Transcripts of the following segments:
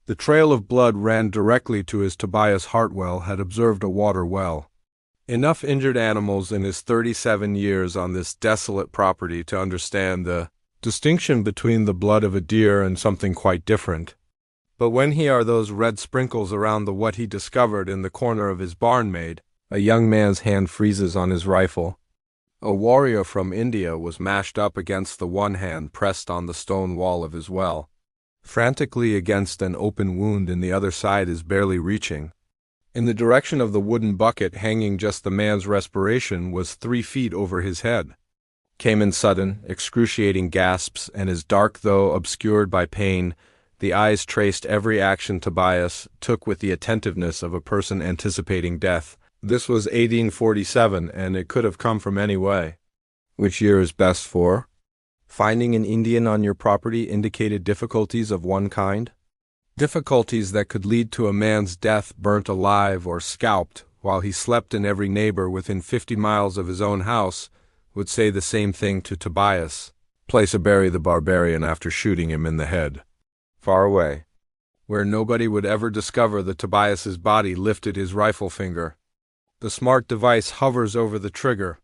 The trail of blood ran directly to his Tobias Hartwell had observed a water well. Enough injured animals in his 37 years on this desolate property to understand the distinction between the blood of a deer and something quite different. But when he are those red sprinkles around the what he discovered in the corner of his barn made, a young man's hand freezes on his rifle. A warrior from India was mashed up against the one hand pressed on the stone wall of his well. Frantically against an open wound in the other side is barely reaching. In the direction of the wooden bucket hanging just the man's respiration was 3 feet over his head. Came in sudden, excruciating gasps, and his dark though obscured by pain, the eyes traced every action Tobias took with the attentiveness of a person anticipating death. This was 1847, and it could have come from any way. Which year is best for? Finding an Indian on your property indicated difficulties of one kind. Difficulties that could lead to a man's death burnt alive or scalped while he slept, and every neighbor within 50 miles of his own house would say the same thing to Tobias. Place or bury the barbarian after shooting him in the head. Far away, where nobody would ever discover that Tobias's body lifted his rifle finger. The smart device hovers over the trigger.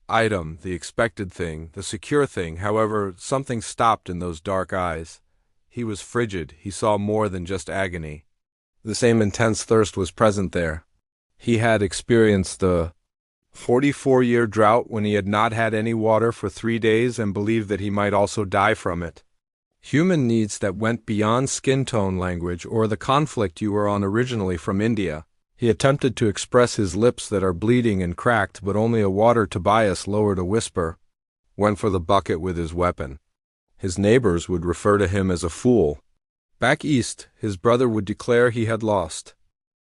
Item, the expected thing, the secure thing. However, something stopped in those dark eyes. He was frigid. He saw more than just agony. The same intense thirst was present there. He had experienced the 44-year drought when he had not had any water for 3 days and believed that he might also die from it. Human needs that went beyond skin tone language or the conflict you were on originally from India. He attempted to express his lips that are bleeding and cracked, but only a water Tobias lowered a whisper. Went for the bucket with his weapon. His neighbors would refer to him as a fool. Back east, his brother would declare he had lost.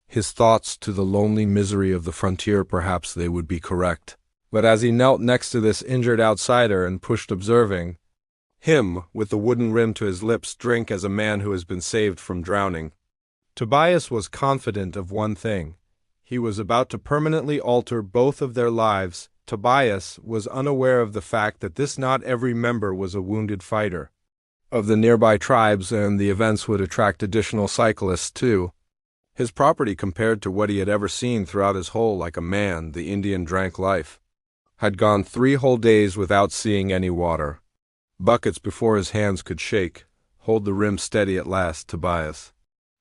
His thoughts to the lonely misery of the frontier, perhaps they would be correct. But as he knelt next to this injured outsider and pushed observing, him, with the wooden rim to his lips, drink as a man who has been saved from drowning. Tobias was confident of one thing. He was about to permanently alter both of their lives. Tobias was unaware of the fact that this not every member was a wounded fighter of the nearby tribes, and the events would attract additional cyclists too. His property, compared to what he had ever seen throughout his whole like a man, the Indian drank life, had gone 3 whole days without seeing any water. Buckets before his hands could shake. Hold the rim steady at last, Tobias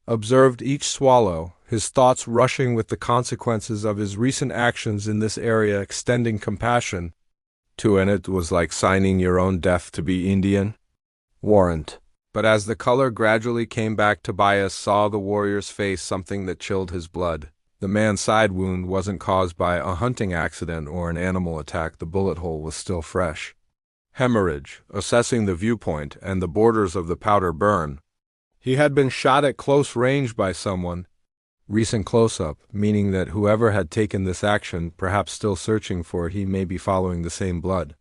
observed each swallow, his thoughts rushing with the consequences of his recent actions in this area, extending compassion to, and it was like signing your own death to be Indian. Warrant. But as the color gradually came back, Tobias saw the warrior's face something that chilled his blood. The man's side wound wasn't caused by a hunting accident or an animal attack. The bullet hole was still fresh. Hemorrhage, assessing the viewpoint and the borders of the powder burn. He had been shot at close range by someone. Recent close-up, meaning that whoever had taken this action, perhaps still searching for it, he may be following the same blood.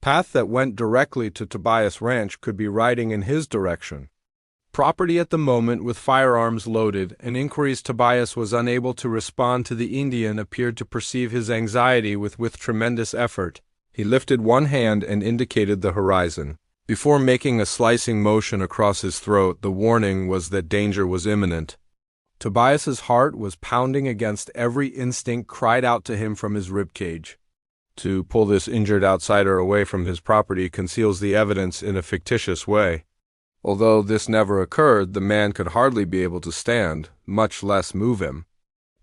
Path that went directly to Tobias Ranch could be riding in his direction. Property at the moment with firearms loaded, and inquiries Tobias was unable to respond to. The Indian appeared to perceive his anxiety with tremendous effort. He lifted one hand and indicated the horizon. Before making a slicing motion across his throat, the warning was that danger was imminent. Tobias's heart was pounding against every instinct cried out to him from his ribcage. To pull this injured outsider away from his property conceals the evidence in a fictitious way. Although this never occurred, the man could hardly be able to stand, much less move him.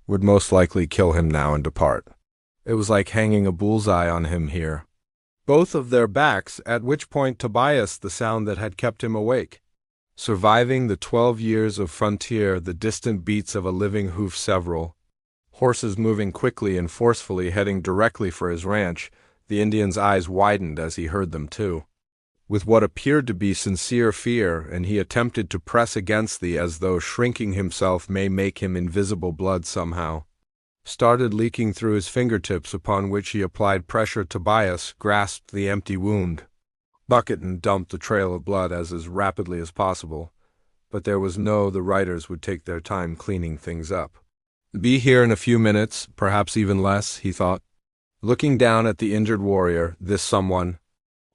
Would most likely kill him now and depart. It was like hanging a bullseye on him here. Both of their backs, at which point Tobias, the sound that had kept him awake. Surviving the 12 years of frontier, the distant beats of a living hoof, several horses moving quickly and forcefully, heading directly for his ranch. The Indian's eyes widened as he heard them too, with what appeared to be sincere fear, and he attempted to press against thee as though shrinking himself may make him invisible. Blood somehow started leaking through his fingertips, upon which he applied pressure. Tobias grasped the empty wound bucket and dumped the trail of blood as rapidly as possible. But there was the riders would take their time cleaning things up. Be here in a few minutes, perhaps even less, he thought, looking down at the injured warrior, this someone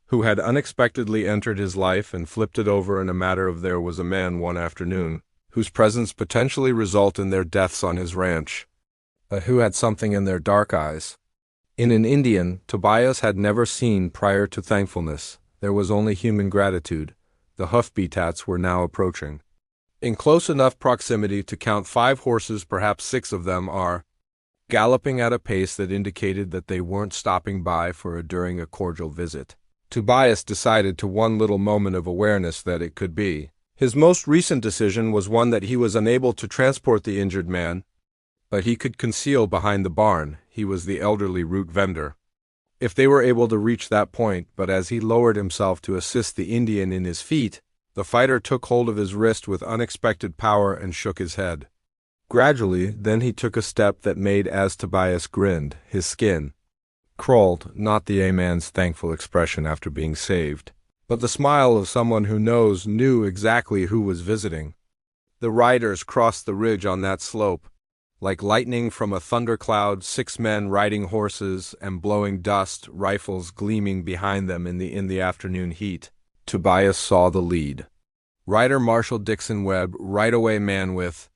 who had unexpectedly entered his life and flipped it over in a matter of there was a man one afternoon whose presence potentially result in their deaths on his ranch, who had something in their dark eyes. In an Indian, Tobias had never seen prior to thankfulness. There was only human gratitude. The hoofbeats were now approaching. In close enough proximity to count 5 horses, perhaps 6 of them are galloping at a pace that indicated that they weren't stopping by during a cordial visit. Tobias decided to one little moment of awareness that it could be. His most recent decision was one that he was unable to transport the injured man, but he could conceal behind the barn. He was the elderly root vendor. If they were able to reach that point, but as he lowered himself to assist the Indian in his feet, the fighter took hold of his wrist with unexpected power and shook his head. Gradually, then he took a step that made as Tobias grinned, his skin crawled, not the A-man's thankful expression after being saved, but the smile of someone who knew exactly who was visiting. The riders crossed the ridge on that slope. Like lightning from a thundercloud, 6 men riding horses and blowing dust, rifles gleaming behind them in the afternoon heat. Tobias saw the lead. Rider Marshal Dixon Webb, right-away man with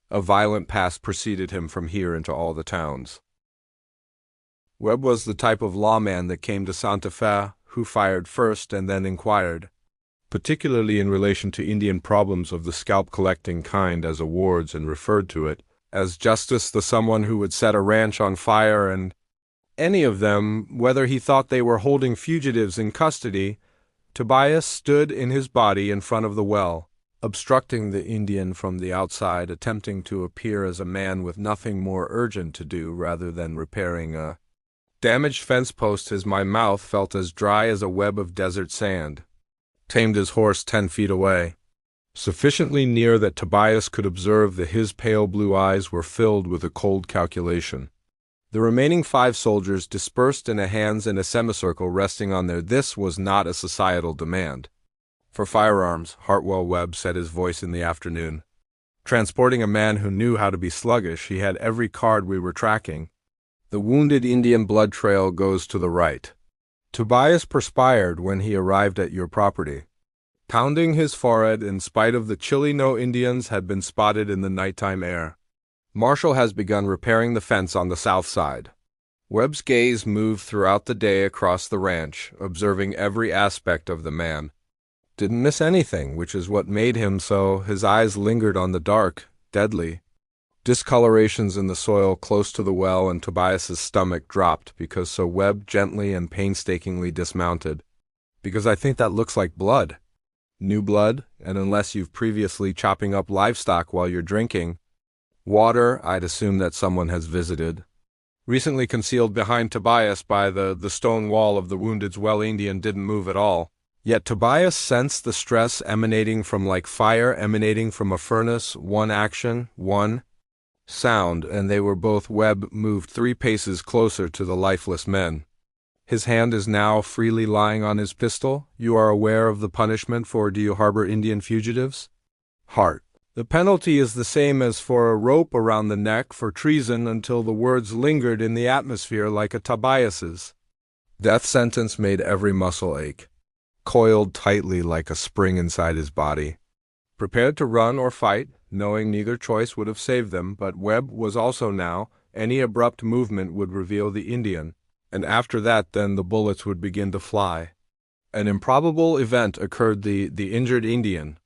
a violent past, preceded him from here into all the towns. Webb was the type of lawman that came to Santa Fe, who fired first and then inquired, particularly in relation to Indian problems of the scalp-collecting kind as awards, and referred to it as justice, the someone who would set a ranch on fire, and any of them, whether he thought they were holding fugitives in custody. Tobias stood in his body in front of the well, obstructing the Indian from the outside, attempting to appear as a man with nothing more urgent to do rather than repairing a damaged fence post. My mouth felt as dry as a web of desert sand. Tamed his horse 10 feet away, sufficiently near that Tobias could observe that his pale blue eyes were filled with a cold calculation. The remaining 5 soldiers dispersed in a semicircle resting on their. This was not a societal demand for firearms, Hartwell Webb said, his voice in the afternoon. Transporting a man who knew how to be sluggish, he had every card we were tracking. The wounded Indian blood trail goes to the right. Tobias perspired when he arrived at your property, pounding his forehead in spite of the chilly. No Indians had been spotted in the nighttime air. Marshall has begun repairing the fence on the south side. Webb's gaze moved throughout the day across the ranch, observing every aspect of the man. Didn't miss anything, which is what made him so. His eyes lingered on the dark, deadly discolorations in the soil close to the well, and Tobias's stomach dropped because so Webb gently and painstakingly dismounted. Because I think that looks like blood. New blood, and unless you've previously chopping up livestock while you're drinking water, I'd assume that someone has visited. Recently concealed behind Tobias by the stone wall of the wounded's well, Indian didn't move at all. Yet Tobias sensed the stress emanating from, like fire emanating from a furnace. One action, one sound, and they were both. Webb moved 3 paces closer to the lifeless men. His hand is now freely lying on his pistol. You are aware of the punishment for do you harbor Indian fugitives? Hart. The penalty is the same as for a rope around the neck for treason, until the words lingered in the atmosphere like a Tobias's. Death sentence made every muscle ache, coiled tightly like a spring inside his body. Prepared to run or fight, knowing neither choice would have saved them, but Webb was also now. Any abrupt movement would reveal the Indian, and after that then the bullets would begin to fly. An improbable event occurred. The injured Indian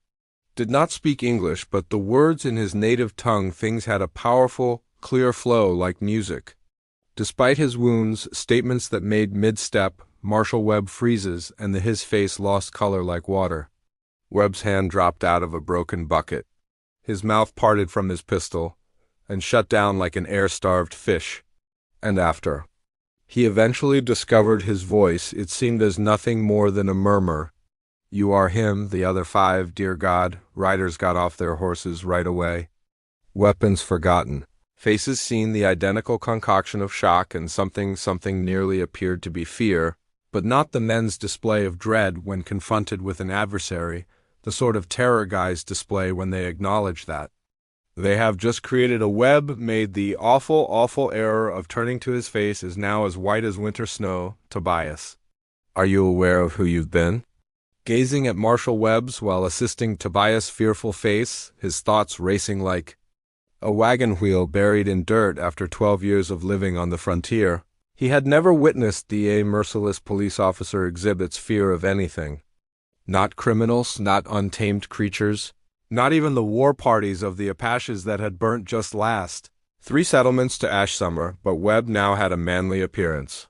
did not speak English, but the words in his native tongue. Things had a powerful, clear flow like music. Despite his wounds, statements that made mid-step, Marshal Webb freezes, and his face lost color like water. Webb's hand dropped out of a broken bucket. His mouth parted from his pistol and shut down like an air-starved fish. And after he eventually discovered his voice, it seemed as nothing more than a murmur. You are him, the other 5, dear God. Riders got off their horses right away. Weapons forgotten. Faces seen, the identical concoction of shock and something nearly appeared to be fear, but not the men's display of dread when confronted with an adversary, the sort of terror guys display when they acknowledge that they have just created a. Webb made the awful error of turning to his face is now as white as winter snow. Tobias, are you aware of who you've been? gazing at Marshal Webb's while assisting Tobias' fearful face, his thoughts racing like a wagon wheel buried in dirt after 12 years of living on the frontier. He had never witnessed the merciless police officer exhibits fear of anything. Not criminals, not untamed creatures, not even the war parties of the Apaches that had burnt just last. 3 settlements to ash summer, but Webb now had a manly appearance.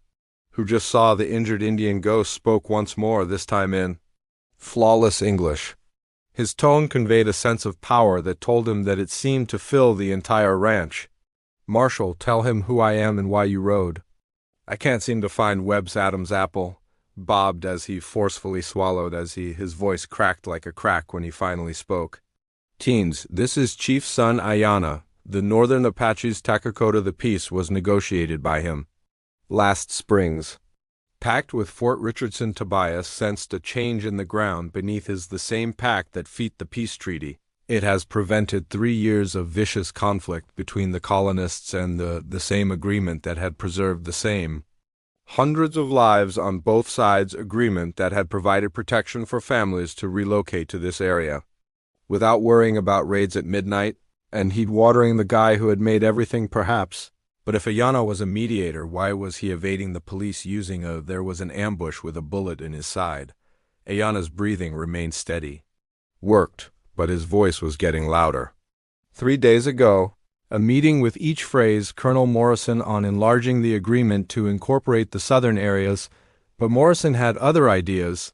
Who just saw the injured Indian ghost spoke once more, this time in flawless English. His tone conveyed a sense of power that told him that it seemed to fill the entire ranch. "Marshal, tell him who I am and why you rode." "I can't seem to find Webb's Adam's apple," bobbed as he forcefully swallowed his voice cracked like a crack when he finally spoke. "Teens, this is Chief's son Ayana. The Northern Apaches Takakota the peace was negotiated by him last springs." Packed with Fort Richardson, Tobias sensed a change in the ground beneath his the same pact that feat the peace treaty. It has prevented 3 years of vicious conflict between the colonists and the same agreement that had preserved the same. Hundreds of lives on both sides agreement that had provided protection for families to relocate to this area. Without worrying about raids at midnight, and he'd watering the guy who had made everything perhaps. But if Ayana was a mediator, why was he evading the police there was an ambush with a bullet in his side? Ayana's breathing remained steady. Worked, but his voice was getting louder. 3 days ago, a meeting with each phrase Colonel Morrison on enlarging the agreement to incorporate the southern areas, but Morrison had other ideas.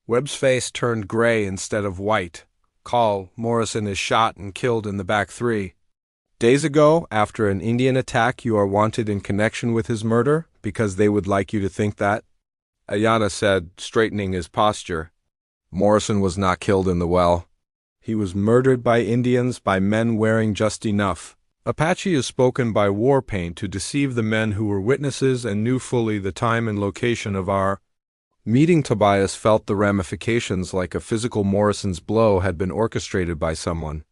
Webb's face turned gray instead of white. Call, Morrison is shot and killed in the back 3 days ago, after an Indian attack. You are wanted in connection with his murder, because they would like you to think that," Ayana said, straightening his posture. "Morrison was not killed in the well. He was murdered by Indians, by men wearing just enough. Apache is spoken by war paint to deceive the men who were witnesses and knew fully the time and location of our meeting." Tobias felt the ramifications like a physical Morrison's blow had been orchestrated by someone.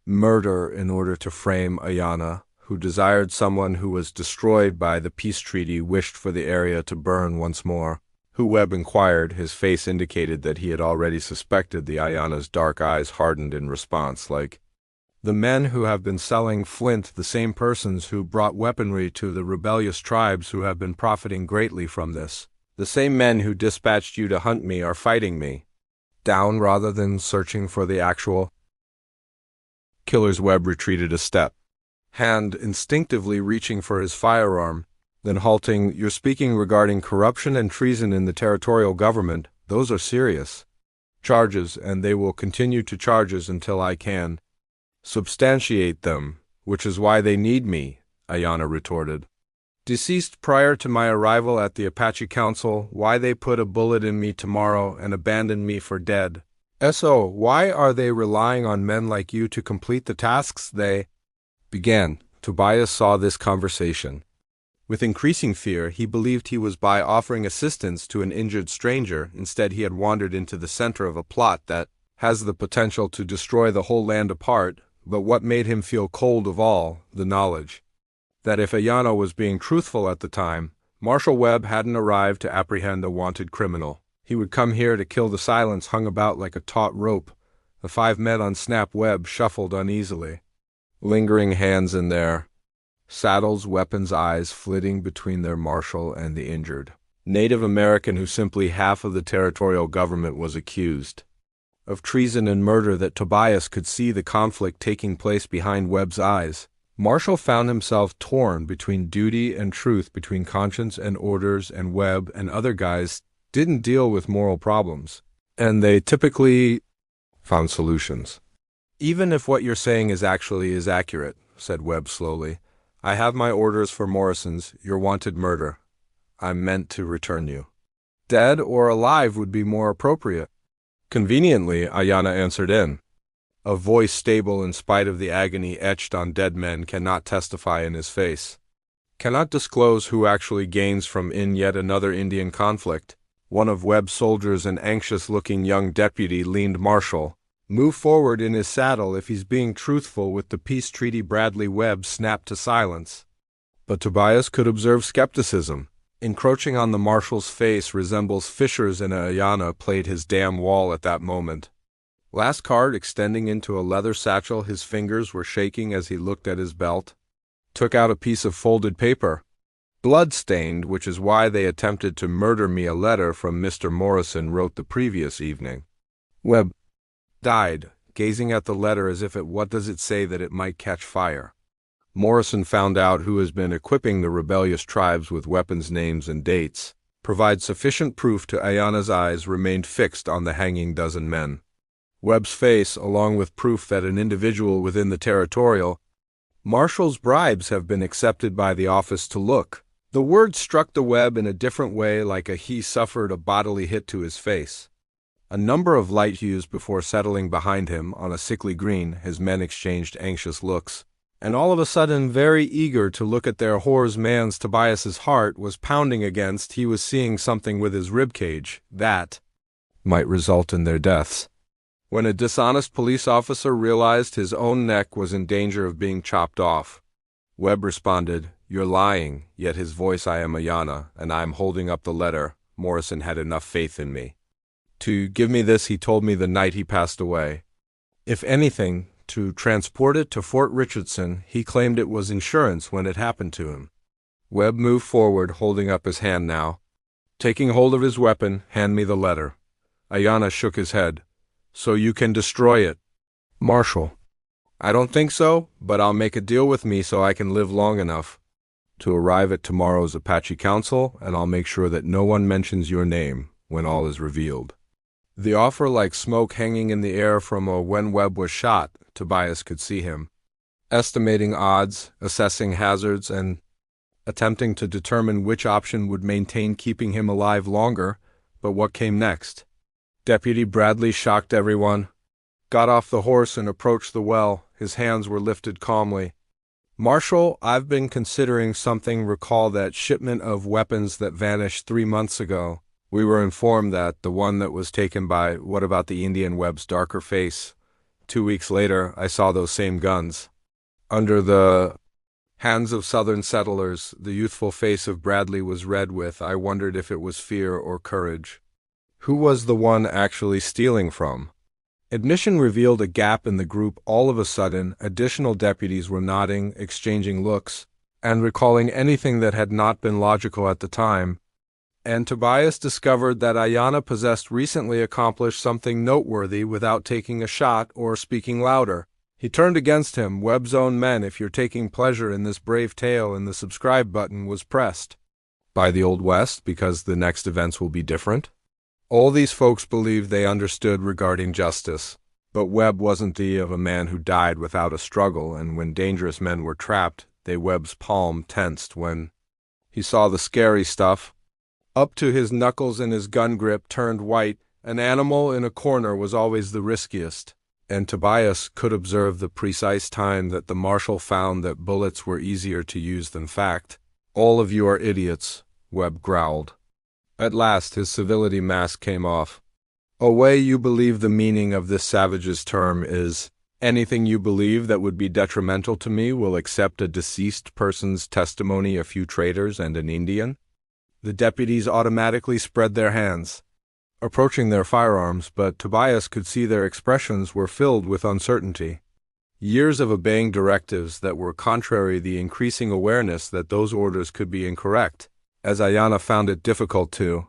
Murder in order to frame Ayana, who desired someone who was destroyed by the peace treaty, wished for the area to burn once more. Who, Webb inquired. His face indicated that he had already suspected. The Ayana's dark eyes hardened in response, like the men who have been selling flint, the same persons who brought weaponry to the rebellious tribes who have been profiting greatly from this. The same men who dispatched you to hunt me are fighting me. Down rather than searching for the actual killers. Webb retreated a step, hand instinctively reaching for his firearm, then halting. "You're speaking regarding corruption and treason in the territorial government. Those are serious charges, and they will continue to charges until I can substantiate them, which is why they need me," Ayana retorted. "Deceased prior to my arrival at the Apache Council, why they put a bullet in me tomorrow and abandon me for dead. So, why are they relying on men like you to complete the tasks they began?" Tobias saw this conversation. With increasing fear, he believed he was by offering assistance to an injured stranger. Instead, he had wandered into the center of a plot that has the potential to destroy the whole land apart. But what made him feel cold of all, the knowledge that if Ayana was being truthful at the time, Marshal Webb hadn't arrived to apprehend a wanted criminal. He would come here to kill the silence hung about like a taut rope. The 5 men on Snap Webb shuffled uneasily, lingering hands in their saddles, weapons, eyes flitting between their marshal and the injured Native American who simply half of the territorial government was accused of treason and murder. That Tobias could see the conflict taking place behind Webb's eyes. Marshall found himself torn between duty and truth, between conscience and orders, and Webb and other guys didn't deal with moral problems, and they typically found solutions. "Even if what you're saying is accurate," said Webb slowly, "I have my orders for Morrison's, your wanted murder. I'm meant to return you. Dead or alive would be more appropriate." Conveniently, Ayana answered in a voice stable in spite of the agony etched on dead men cannot testify in his face. Cannot disclose who actually gains from in yet another Indian conflict. One of Webb's soldiers, an anxious-looking young deputy, leaned Marshall. "Move forward in his saddle if he's being truthful with the peace treaty." Bradley Webb snapped to silence. But Tobias could observe skepticism. encroaching on the marshal's face resembles fissures in a Ayana played his damn wall at that moment. Last card extending into a leather satchel, his fingers were shaking as he looked at his belt. Took out a piece of folded paper. Blood-stained, which is why they attempted to murder me. A letter from Mr. Morrison wrote the previous evening. Webb died, gazing at the letter as if what does it say that it might catch fire. Morrison found out who has been equipping the rebellious tribes with weapons, names, and dates. Provide sufficient proof to Ayana's eyes remained fixed on the hanging dozen men. Webb's face, along with proof that an individual within the territorial marshal's bribes have been accepted by the office to look. The word struck the Webb in a different way, like he suffered a bodily hit to his face. A number of light hues before settling behind him on a sickly green, his men exchanged anxious looks, and all of a sudden very eager to look at their whores. Man's Tobias's heart was pounding against. He was seeing something with his ribcage that might result in their deaths. When a dishonest police officer realized his own neck was in danger of being chopped off, Webb responded, "You're lying," yet his voice, "I am Ayana, and I'm holding up the letter. Morrison had enough faith in me to give me this. He told me the night he passed away. If anything, to transport it to Fort Richardson. He claimed it was insurance when it happened to him." Webb moved forward, holding up his hand now. Taking hold of his weapon, "Hand me the letter." Ayana shook his head. "So you can destroy it." "Marshal, I don't think so, but I'll make a deal with me so I can live long enough to arrive at tomorrow's Apache Council, and I'll make sure that no one mentions your name when all is revealed." The offer like smoke hanging in the air from when Webb was shot. Tobias could see him, estimating odds, assessing hazards, and attempting to determine which option would maintain keeping him alive longer. But what came next? Deputy Bradley shocked everyone, got off the horse and approached the well. His hands were lifted calmly. "Marshal, I've been considering something. Recall that shipment of weapons that vanished 3 months ago? We were informed that the one that was taken by, what about the Indian?" Webb's darker face. 2 weeks later, I saw those same guns under the hands of Southern settlers. The youthful face of Bradley was red with, I wondered if it was fear or courage. Who was the one actually stealing from? Admission revealed a gap in the group. All of a sudden, additional deputies were nodding, exchanging looks, and recalling anything that had not been logical at the time. And Tobias discovered that Ayana possessed recently accomplished something noteworthy without taking a shot or speaking louder. He turned against him. "Webb's own men, if you're taking pleasure in this brave tale," and the subscribe button was pressed. By the Old West, because the next events will be different. All these folks believed they understood regarding justice, but Webb wasn't the of a man who died without a struggle, and when dangerous men were trapped, Webb's palm tensed when he saw the scary stuff. Up to his knuckles and his gun grip turned white. An animal in a corner was always the riskiest, and Tobias could observe the precise time that the marshal found that bullets were easier to use than fact. "All of you are idiots," Webb growled. At last his civility mask came off. "A way you believe the meaning of this savage's term is, anything you believe that would be detrimental to me will accept a deceased person's testimony, a few traitors, and an Indian?" The deputies automatically spread their hands, approaching their firearms, but Tobias could see their expressions were filled with uncertainty. Years of obeying directives that were contrary, the increasing awareness that those orders could be incorrect, as Ayana found it difficult to.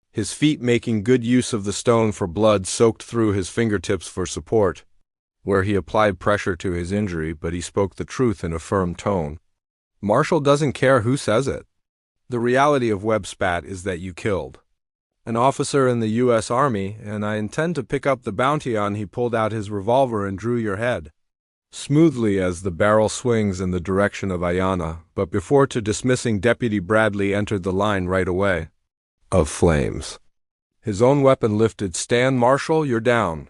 His feet making good use of the stone for blood soaked through his fingertips for support, where he applied pressure to his injury, but he spoke the truth in a firm tone. "Marshal doesn't care who says it. The reality of Webb's spat is that you killed an officer in the U.S. Army, and I intend to pick up the bounty on." He pulled out his revolver and drew your head smoothly as the barrel swings in the direction of Ayana, but before dismissing Deputy Bradley entered the line right away of flames. His own weapon lifted. "Stand, Marshal, you're down."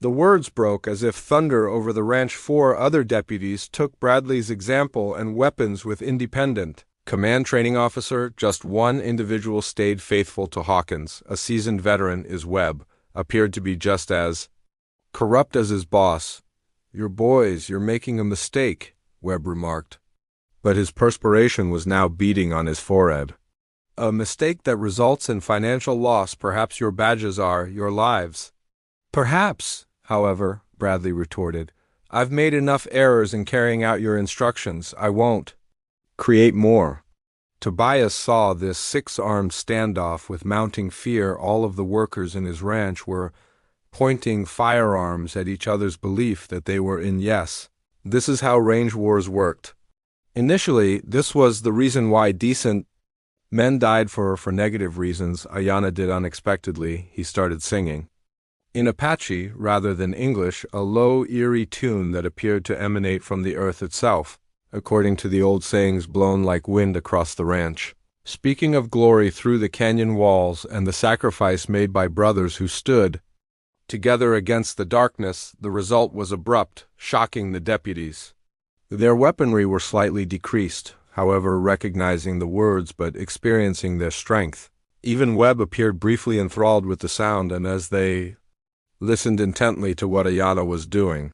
The words broke as if thunder over the ranch. 4 other deputies took Bradley's example and weapons with independent command training officer. Just one individual stayed faithful to Hawkins. A seasoned veteran, is Webb, appeared to be just as corrupt as his boss. "Your boys, you're making a mistake," Webb remarked. but his perspiration was now beading on his forehead. A mistake that results in financial loss. Perhaps your badges are your lives. Perhaps, however, Bradley retorted. I've made enough errors in carrying out your instructions. I won't create more. Tobias saw this six-armed standoff with mounting fear. All of the workers in his ranch were pointing firearms at each other's belief that they were in. Yes, this is how range wars worked. Initially, this was the reason why decent men died for negative reasons. Ayana did unexpectedly. He started singing in Apache rather than English, a low, eerie tune that appeared to emanate from the earth itself, according to the old sayings, blown like wind across the ranch. Speaking of glory through the canyon walls and the sacrifice made by brothers who stood together against the darkness, the result was abrupt, shocking the deputies. Their weaponry were slightly decreased, however, recognizing the words but experiencing their strength. Even Webb appeared briefly enthralled with the sound, and as they listened intently to what Ayana was doing,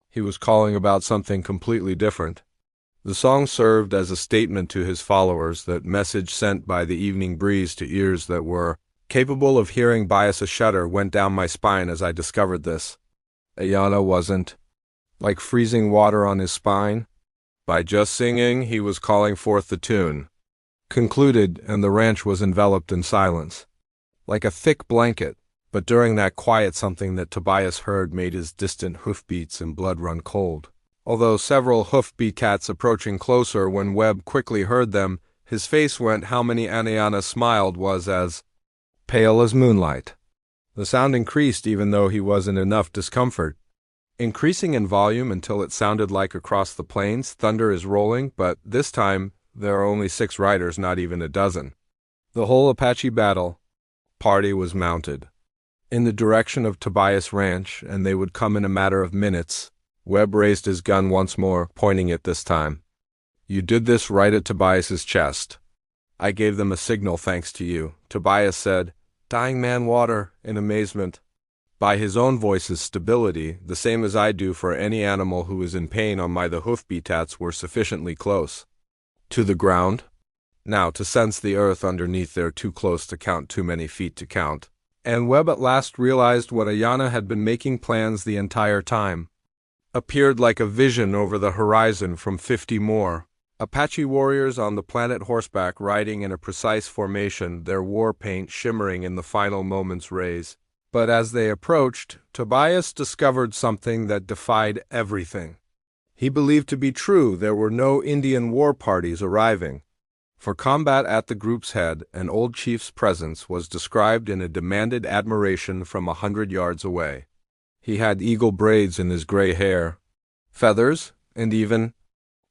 he was calling about something completely different. The song served as a statement to his followers, that message sent by the evening breeze to ears that were capable of hearing bias. A shudder went down my spine as I discovered this. Ayana wasn't like freezing water on his spine. By just singing, he was calling forth the tune. Concluded, and the ranch was enveloped in silence, like a thick blanket. But during that quiet, something that Tobias heard made his distant hoofbeats and blood run cold. Although several hoofbeat cats approaching closer, when Webb quickly heard them, his face went. How many? Ayana smiled, was as pale as moonlight. The sound increased, even though he was in enough discomfort, increasing in volume until it sounded like across the plains thunder is rolling, but this time there are only 6 riders, not even a dozen. The whole Apache battle party was mounted in the direction of Tobias Ranch, and they would come in a matter of minutes. Webb raised his gun once more, pointing it this time. You did this right at Tobias's chest. I gave them a signal thanks to you, Tobias said, dying man water, in amazement. By his own voice's stability, the same as I do for any animal who is in pain on my the hoofbeats were sufficiently close to the ground. Now, to sense the earth underneath, they're too close to count, too many feet to count. And Webb at last realized what Ayana had been making plans the entire time. Appeared like a vision over the horizon from 50 more Apache warriors on the planet Horseback, riding in a precise formation, their war paint shimmering in the final moment's rays. But as they approached, Tobias discovered something that defied everything he believed to be true. There were no Indian war parties arriving for combat at the group's head. An old chief's presence was described in a demanded admiration from 100 yards away. He had eagle braids in his gray hair, feathers, and even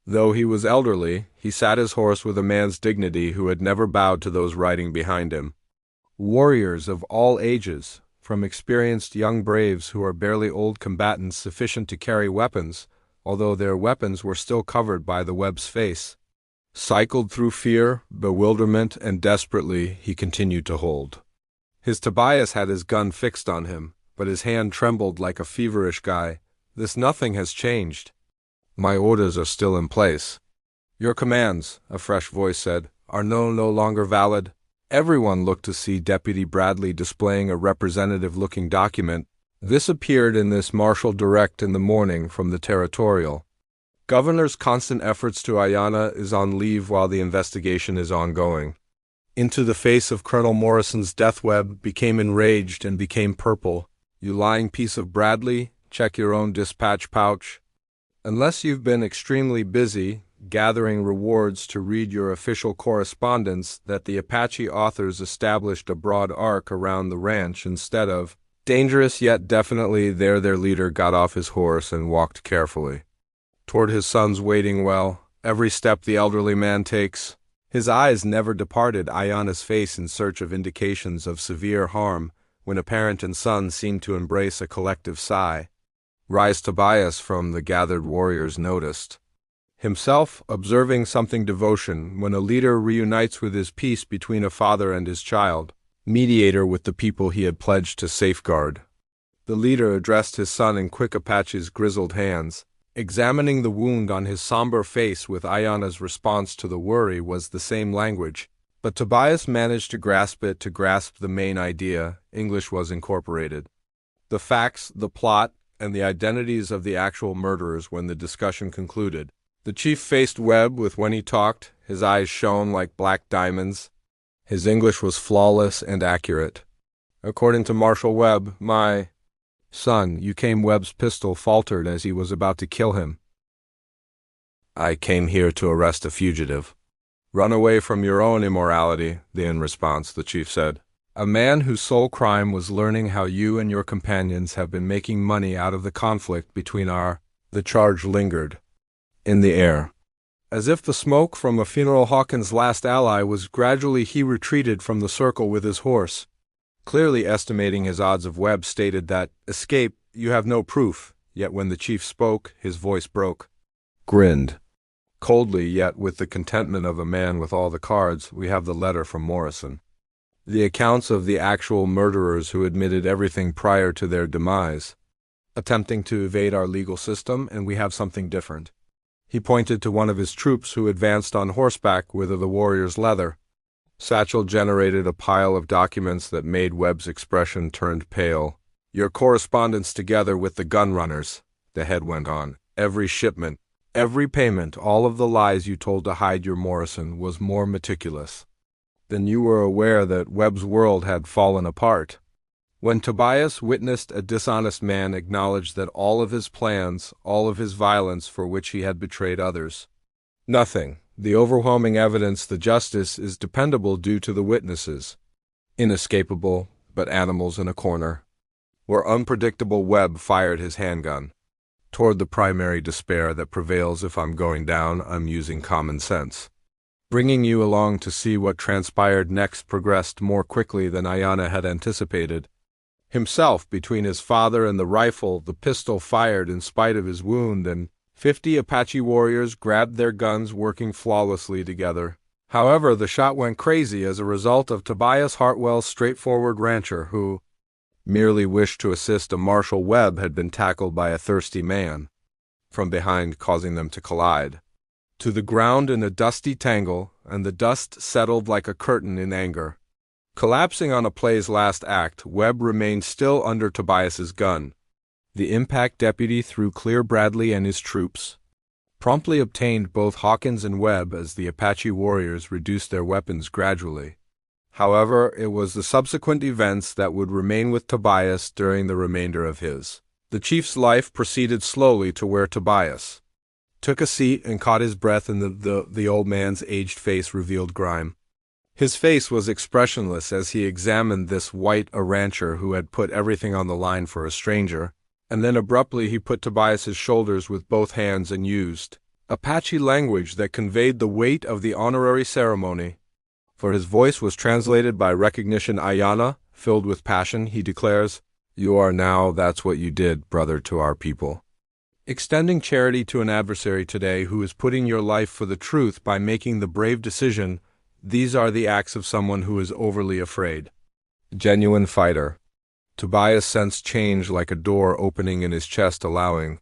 though he was elderly, he sat his horse with a man's dignity who had never bowed to those riding behind him. Warriors of all ages, from experienced young braves who are barely old combatants sufficient to carry weapons, although their weapons were still covered by the Webb's face, cycled through fear, bewilderment, and desperately he continued to hold. His Tobias had his gun fixed on him, but his hand trembled like a feverish guy. This nothing has changed. My orders are still in place. Your commands, a fresh voice said, are no longer valid. Everyone looked to see Deputy Bradley displaying a representative-looking document. This appeared in this Marshal Direct in the morning from the Territorial. Governor's constant efforts to Ayana is on leave while the investigation is ongoing. Into the face of Colonel Morrison's death, Webb became enraged and became purple. You lying piece of Bradley, check your own dispatch pouch. Unless you've been extremely busy gathering rewards to read your official correspondence that the Apache authors established a broad arc around the ranch instead of dangerous yet definitely there. Their leader got off his horse and walked carefully toward his sons waiting well. Every step the elderly man takes, his eyes never departed Ayana's face in search of indications of severe harm. When a parent and son seemed to embrace a collective sigh, rise Tobias from the gathered warriors noticed himself observing something devotion. When a leader reunites with his peace between a father and his child, mediator with the people he had pledged to safeguard. The leader addressed his son in quick Apache's grizzled hands. Examining the wound on his somber face with Ayana's response to the worry was the same language, but Tobias managed to grasp the main idea. English was incorporated. The facts, the plot, and the identities of the actual murderers when the discussion concluded. The chief faced Webb with when he talked, his eyes shone like black diamonds. His English was flawless and accurate. According to Marshal Webb, my son, you came. Webb's pistol faltered as he was about to kill him. I came here to arrest a fugitive. Run away from your own immorality, in response, the chief said. A man whose sole crime was learning how you and your companions have been making money out of the conflict between our... The charge lingered in the air. As if the smoke from a funeral, Hawkins' last ally was gradually he retreated from the circle with his horse. Clearly estimating his odds of Webb stated that, escape, you have no proof, yet when the chief spoke, his voice broke. Grinned. Coldly, yet with the contentment of a man with all the cards, we have the letter from Morrison. The accounts of the actual murderers who admitted everything prior to their demise, attempting to evade our legal system, and we have something different. He pointed to one of his troops who advanced on horseback with the warrior's leather. Satchel generated a pile of documents that made Webb's expression turned pale. Your correspondence together with the gun runners, the head went on. Every shipment, every payment, all of the lies you told to hide your Morrison was more meticulous. Then you were aware that Webb's world had fallen apart. When Tobias witnessed a dishonest man acknowledge that all of his plans, all of his violence for which he had betrayed others. Nothing. The overwhelming evidence, the justice, is dependable due to the witnesses. Inescapable, but animals in a corner. Where unpredictable, Webb fired his handgun. Toward the primary despair that prevails if I'm going down, I'm using common sense. Bringing you along to see what transpired next progressed more quickly than Ayana had anticipated. Himself, between his father and the rifle, the pistol fired in spite of his wound, and 50 Apache warriors grabbed their guns, working flawlessly together. However, the shot went crazy as a result of Tobias Hartwell's straightforward rancher who merely wished to assist a Marshal. Webb had been tackled by a thirsty man from behind, causing them to collide to the ground in a dusty tangle, and the dust settled like a curtain in anger. Collapsing on a play's last act, Webb remained still under Tobias's gun. The impact deputy, through Clear Bradley and his troops, promptly obtained both Hawkins and Webb as the Apache warriors reduced their weapons gradually. However, it was the subsequent events that would remain with Tobias during the remainder of his. The chief's life proceeded slowly to where Tobias took a seat and caught his breath, and the old man's aged face revealed grime. His face was expressionless as he examined this white rancher who had put everything on the line for a stranger, and then abruptly he put Tobias's shoulders with both hands and used Apache language that conveyed the weight of the honorary ceremony. For his voice was translated by recognition. Ayana, filled with passion, he declares, "You are now, that's what you did, brother, to our people. Extending charity to an adversary today who is putting your life for the truth by making the brave decision, these are the acts of someone who is overly afraid. Genuine fighter." Tobias sensed change like a door opening in his chest, allowing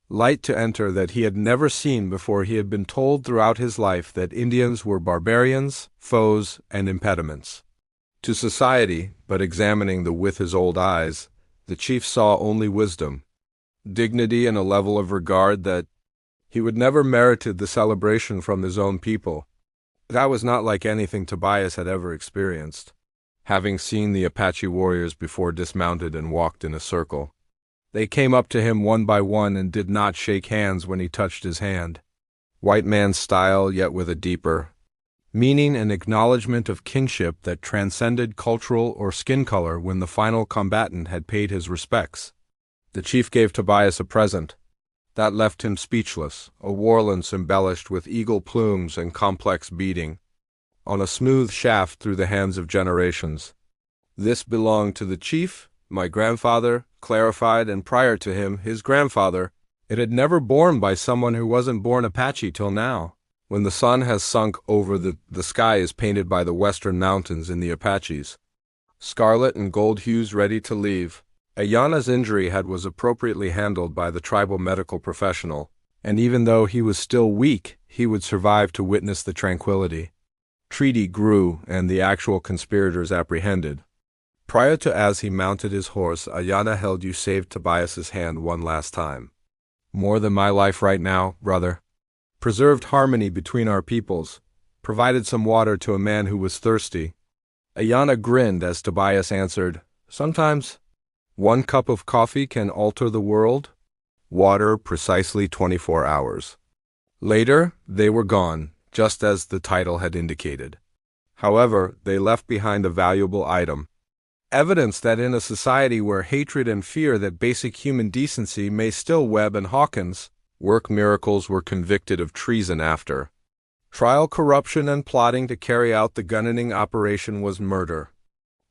light to enter that he had never seen before. He had been told throughout his life that Indians were barbarians, foes, and impediments to society, but examining with his old eyes, the chief saw only wisdom, dignity, and a level of regard that he would never merited the celebration from his own people. That was not like anything Tobias had ever experienced, having seen the Apache warriors before dismounted and walked in a circle. They came up to him one by one and did not shake hands when he touched his hand. White man style, yet with a deeper meaning and acknowledgement of kinship that transcended cultural or skin color when the final combatant had paid his respects. The chief gave Tobias a present that left him speechless, a war lance embellished with eagle plumes and complex beading, on a smooth shaft through the hands of generations. This belonged to the chief, my grandfather, clarified, and prior to him, his grandfather. It had never borne by someone who wasn't born Apache till now. When the sun has sunk over the sky is painted by the western mountains in the Apaches, scarlet and gold hues ready to leave. Ayana's injury was appropriately handled by the tribal medical professional, and even though he was still weak, he would survive to witness the tranquility. Treaty grew, and the actual conspirators apprehended. Prior to as he mounted his horse, Ayana held you saved Tobias's hand one last time. More than my life right now, brother. Preserved harmony between our peoples. Provided some water to a man who was thirsty. Ayana grinned as Tobias answered, "Sometimes. One cup of coffee can alter the world." Water precisely 24 hours. Later, they were gone, just as the title had indicated. However, they left behind a valuable item. Evidence that in a society where hatred and fear that basic human decency may still Webb and Hawkins work miracles were convicted of treason after. Trial corruption and plotting to carry out the gunning operation was murder.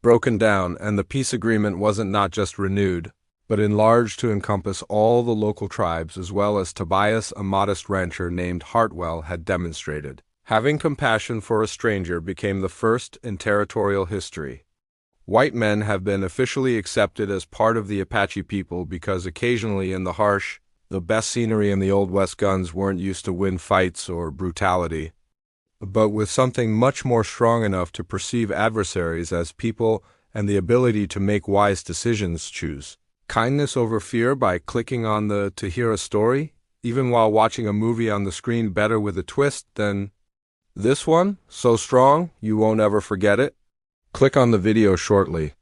Broken down, and the peace agreement wasn't not just renewed, but enlarged to encompass all the local tribes as well as Tobias, a modest rancher named Hartwell, had demonstrated. Having compassion for a stranger became the first in territorial history. White men have been officially accepted as part of the Apache people because occasionally in the harsh, the best scenery in the Old West guns weren't used to win fights or brutality, but with something much more strong enough to perceive adversaries as people and the ability to make wise decisions choose kindness over fear by clicking on the to hear a story, even while watching a movie on the screen better with a twist than this one, so strong you won't ever forget it. Click on the video shortly.